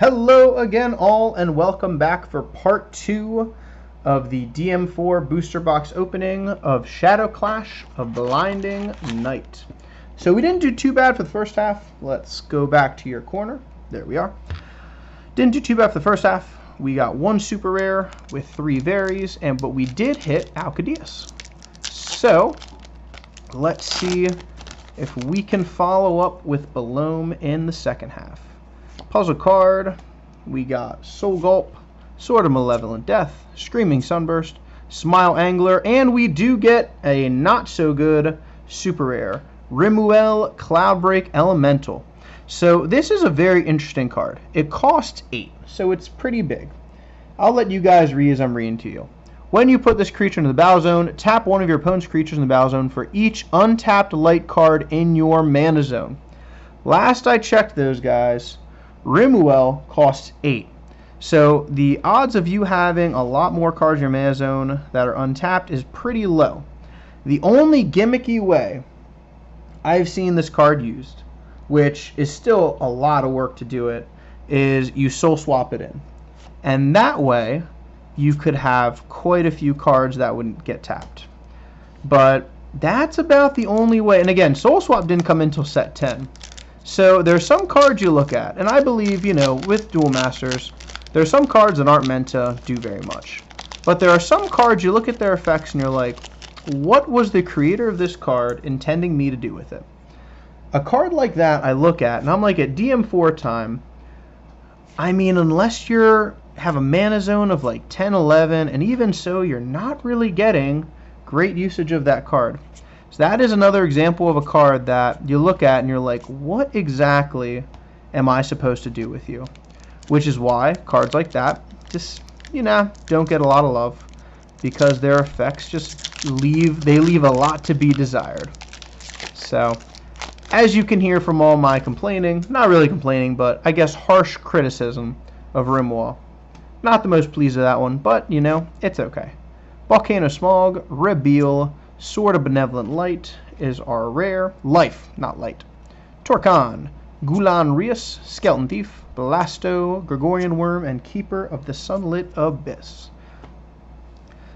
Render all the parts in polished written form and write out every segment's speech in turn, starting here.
Hello again all and welcome back for part 2 of the DM04 booster box opening of Shadowclash of Blinding Night. So we didn't do too bad for the first half. Let's go back to your corner. There we are. Didn't do too bad for the first half. We got one super rare with 3 varies, but we did hit Alcadius. So let's see if we can follow up with Belome in the second half. Puzzle card, we got Soul Gulp, Sword of Malevolent Death, Screaming Sunburst, Smile Angler, and we do get a not-so-good super rare, Rimuel Cloudbreak Elemental. So this is a very interesting card. It costs 8, so it's pretty big. I'll let you guys read as I'm reading to you. When you put this creature into the battle zone, tap one of your opponent's creatures in the battle zone for each untapped light card in your mana zone. Last I checked those guys, Rimuel costs 8. So the odds of you having a lot more cards in your mana zone that are untapped is pretty low. The only gimmicky way I've seen this card used, which is still a lot of work to do it, is you soul swap it in. And that way you could have quite a few cards that wouldn't get tapped. But that's about the only way. And again, soul swap didn't come until set 10. So there's some cards you look at, and I believe, with Duel Masters, there are some cards that aren't meant to do very much. But there are some cards you look at their effects and you're like, what was the creator of this card intending me to do with it? A card like that I look at, and I'm like, at DM4 time, I mean, unless you have a mana zone of like 10, 11, and even so, you're not really getting great usage of that card. So that is another example of a card that you look at and you're like, what exactly am I supposed to do with you? Which is why cards like that just, don't get a lot of love, because their effects just leave a lot to be desired. So, as you can hear from all my complaining, not really complaining, but I guess harsh criticism of Rimuel. Not the most pleased with that one, but, it's okay. Volcano Smog, Rebeel, Sword of Benevolent Light is our rare. Life, not light. Torkan, Gulan Rias, Skeleton Thief, Blasto, Gregorian Worm, and Keeper of the Sunlit Abyss.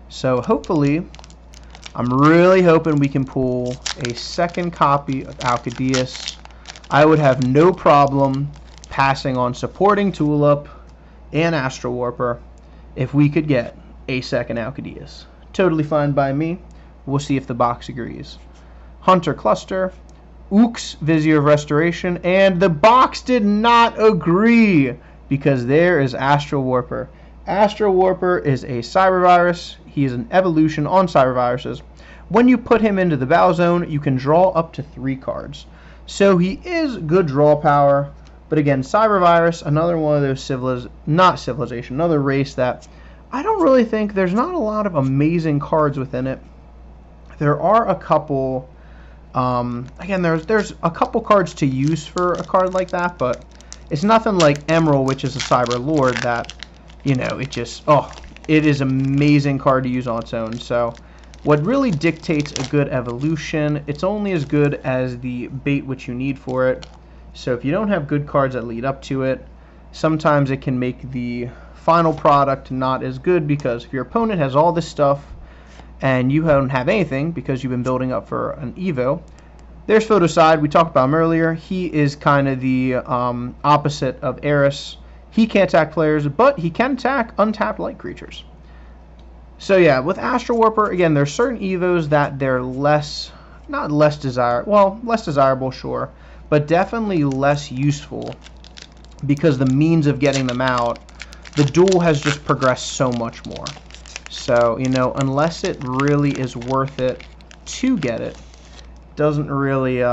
So hopefully, I'm really hoping we can pull a second copy of Alcadius. I would have no problem passing on Supporting Tulip and Astral Warper if we could get a second Alcadius. Totally fine by me. We'll see if the box agrees. Hunter Cluster, Ooks, Vizier of Restoration, and the box did not agree because there is Astral Warper. Astral Warper is a cyber virus. He is an evolution on cyber viruses. When you put him into the battle zone, you can draw up to 3 cards. So he is good draw power, but again, cyber virus, another one of those another race that I don't really think, there's not a lot of amazing cards within it. There are a couple, again, there's a couple cards to use for a card like that, but it's nothing like Emerald, which is a Cyber Lord that, it is an amazing card to use on its own. So what really dictates a good evolution, it's only as good as the bait which you need for it. So if you don't have good cards that lead up to it, sometimes it can make the final product not as good, because if your opponent has all this stuff and you don't have anything because you've been building up for an Evo. There's Photocide. We talked about him earlier. He is kind of the opposite of Eris. He can't attack players, but he can attack untapped light creatures. So yeah, with Astral Warper, again, there's certain Evos that they're less desirable, sure, but definitely less useful, because the means of getting them out, the duel has just progressed so much more. So, unless it really is worth it to get it, doesn't really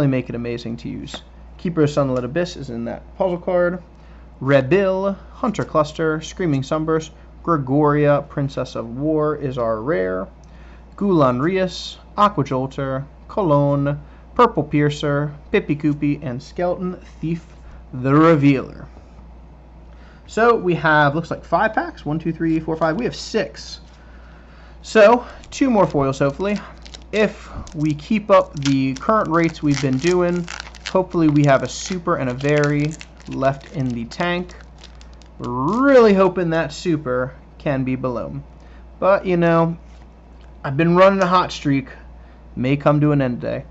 make it amazing to use. Keeper of Sunlit Abyss is in that puzzle card. Rebeel, Hunter Cluster, Screaming Sunburst, Gregoria, Princess of War is our rare. Gulan Rias, Aqua Jolter, Cologne, Purple Piercer, Pippi Koopy, and Skeleton Thief the Revealer. So we have, looks like 5 packs. 1, 2, 3, 4, 5. We have 6. So 2 more foils, hopefully. If we keep up the current rates we've been doing, hopefully we have a super and a very left in the tank. Really hoping that super can be below. But, you know, I've been running a hot streak. May come to an end today.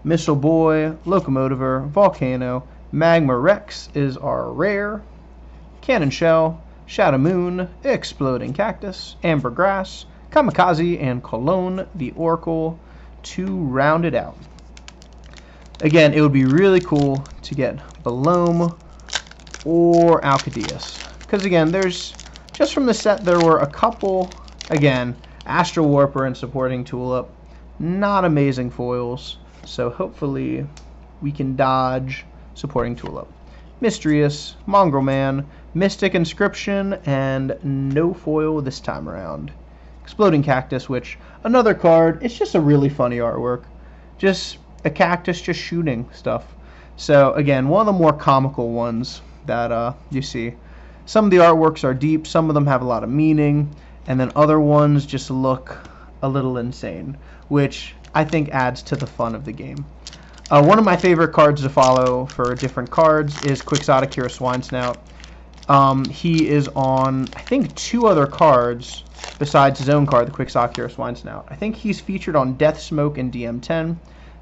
Missile Boy, Locomotiver, Volcano, Magma Rex is our rare. Cannon Shell, Shadow Moon, Exploding Cactus, Amber Grass, Kamikaze, and Cologne the Oracle to round it out. Again, it would be really cool to get Belome or Alcadius. Because again, there's, just from the set, there were a couple, again, Astral Warper and Supporting Tulip, not amazing foils. So hopefully we can dodge Supporting Tulip. Mysterious, Mongrel Man, Mystic Inscription, and no foil this time around. Exploding Cactus, which, another card, it's just a really funny artwork. Just a cactus just shooting stuff. So again, one of the more comical ones that you see. Some of the artworks are deep, some of them have a lot of meaning, and then other ones just look a little insane, which I think adds to the fun of the game. One of my favorite cards to follow for different cards is Quixotic Hero Swine Snout. He is on, I think, 2 other cards besides his own card, the Quixotic Hero Swine Snout. I think he's featured on Death Smoke and DM10,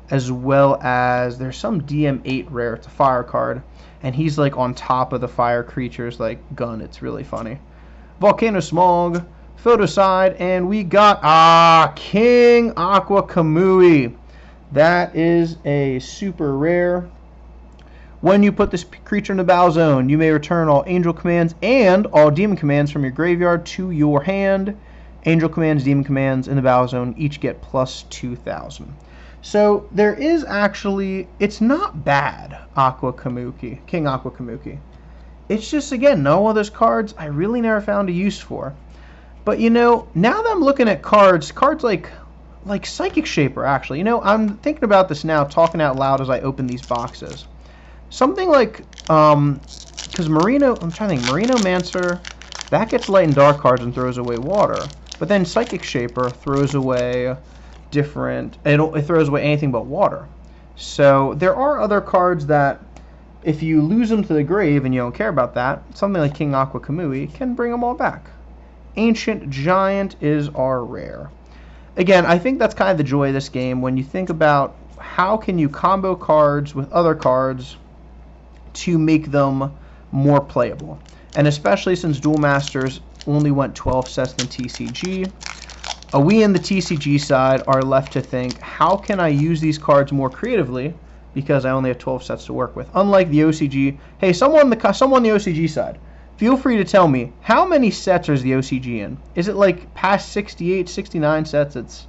as well as there's some DM8 rare. It's a fire card, and he's like on top of the fire creatures like gun. It's really funny. Volcano Smog, Photocide, and we got King Aqua Kamui. That is a super rare. When you put this creature in the battle zone, you may return all angel commands and all demon commands from your graveyard to your hand. Angel commands, demon commands in the battle zone each get plus 2,000. So there is actually, it's not bad, King Aqua Kamui. It's just, again, no of those cards I really never found a use for. But, you know, now that I'm looking at cards like Psychic Shaper, actually. You know, I'm thinking about this now, talking out loud as I open these boxes. Something like, because Merino, I'm trying to think, Merino Mancer, that gets light and dark cards and throws away water. But then Psychic Shaper throws away different, it throws away anything but water. So there are other cards that, if you lose them to the grave and you don't care about that, something like King Aqua Kamui can bring them all back. Ancient Giant is our rare. Again, I think that's kind of the joy of this game, when you think about how can you combo cards with other cards to make them more playable. And especially since Duel Masters only went 12 sets in TCG, we in the TCG side are left to think, how can I use these cards more creatively, because I only have 12 sets to work with. Unlike the OCG, hey, someone on the OCG side, feel free to tell me, how many sets is the OCG in? Is it like past 68, 69 sets?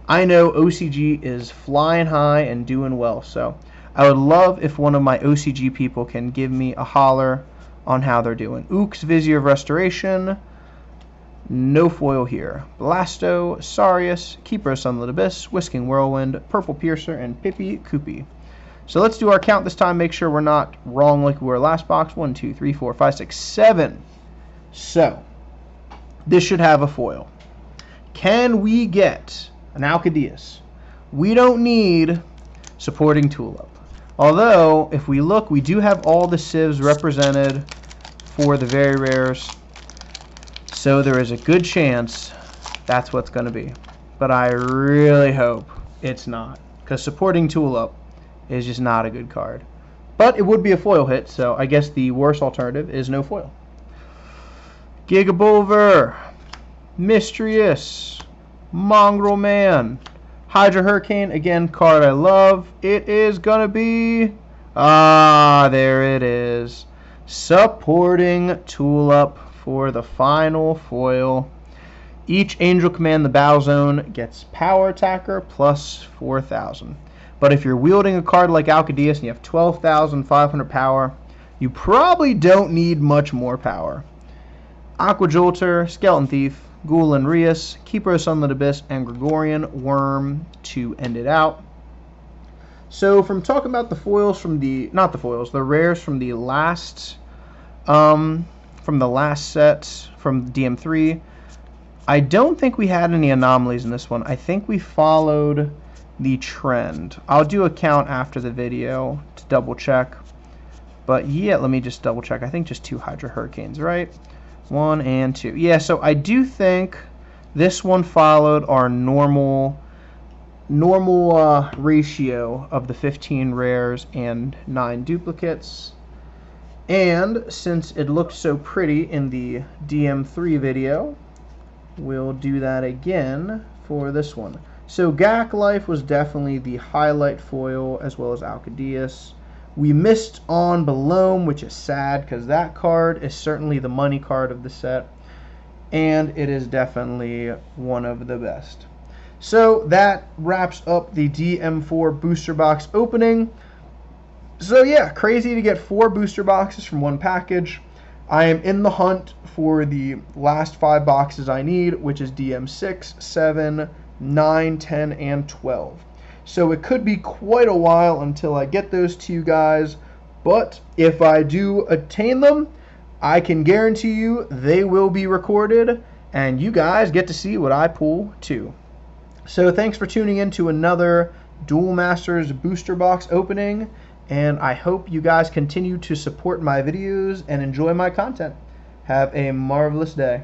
I know OCG is flying high and doing well, so I would love if one of my OCG people can give me a holler on how they're doing. Ooks, Vizier of Restoration, no foil here. Blasto, Sarius, Keeper of Sunlit Abyss, Whisking Whirlwind, Purple Piercer, and Pippi Koopy. So let's do our count this time, make sure we're not wrong like we were last box. 1, 2, 3, 4, 5, 6, 7. So, this should have a foil. Can we get an Alcadius? We don't need Supporting Tulip. Although, if we look, we do have all the civs represented for the very rares. So there is a good chance that's what's going to be. But I really hope it's not, because Supporting Tulip is just not a good card. But it would be a foil hit, so I guess the worst alternative is no foil. Gigabolver, Mysterious, Mongrel Man, Hydra Hurricane, again, card I love. It is gonna be, there it is. Supporting Tulip for the final foil. Each Angel Command in the battle zone gets Power Attacker plus 4,000. But if you're wielding a card like Alcadius and you have 12,500 power, you probably don't need much more power. Aqua Jolter, Skeleton Thief, Ghoul and Rias, Keeper of Sunlit Abyss, and Gregorian Worm to end it out. So from talking about the foils from the, not the foils, the rares from the last set from DM3, I don't think we had any anomalies in this one. I think we followed the trend. I'll do a count after the video to double check. But yeah, let me just double check. I think just 2 Hydra Hurricanes, right? 1 and 2. Yeah, so I do think this one followed our normal ratio of the 15 rares and 9 duplicates. And since it looked so pretty in the DM3 video, we'll do that again for this one. So Gak Life was definitely the highlight foil, as well as Alcadius. We missed on Balome, which is sad because that card is certainly the money card of the set, and it is definitely one of the best. So that wraps up the DM4 booster box opening. So yeah, crazy to get 4 booster boxes from one package. I am in the hunt for the last 5 boxes I need, which is DM6, 7, 9, 10, and 12. So it could be quite a while until I get those to you guys, but if I do attain them, I can guarantee you they will be recorded, and you guys get to see what I pull too. So thanks for tuning in to another Duel Masters booster box opening, and I hope you guys continue to support my videos and enjoy my content. Have a marvelous day.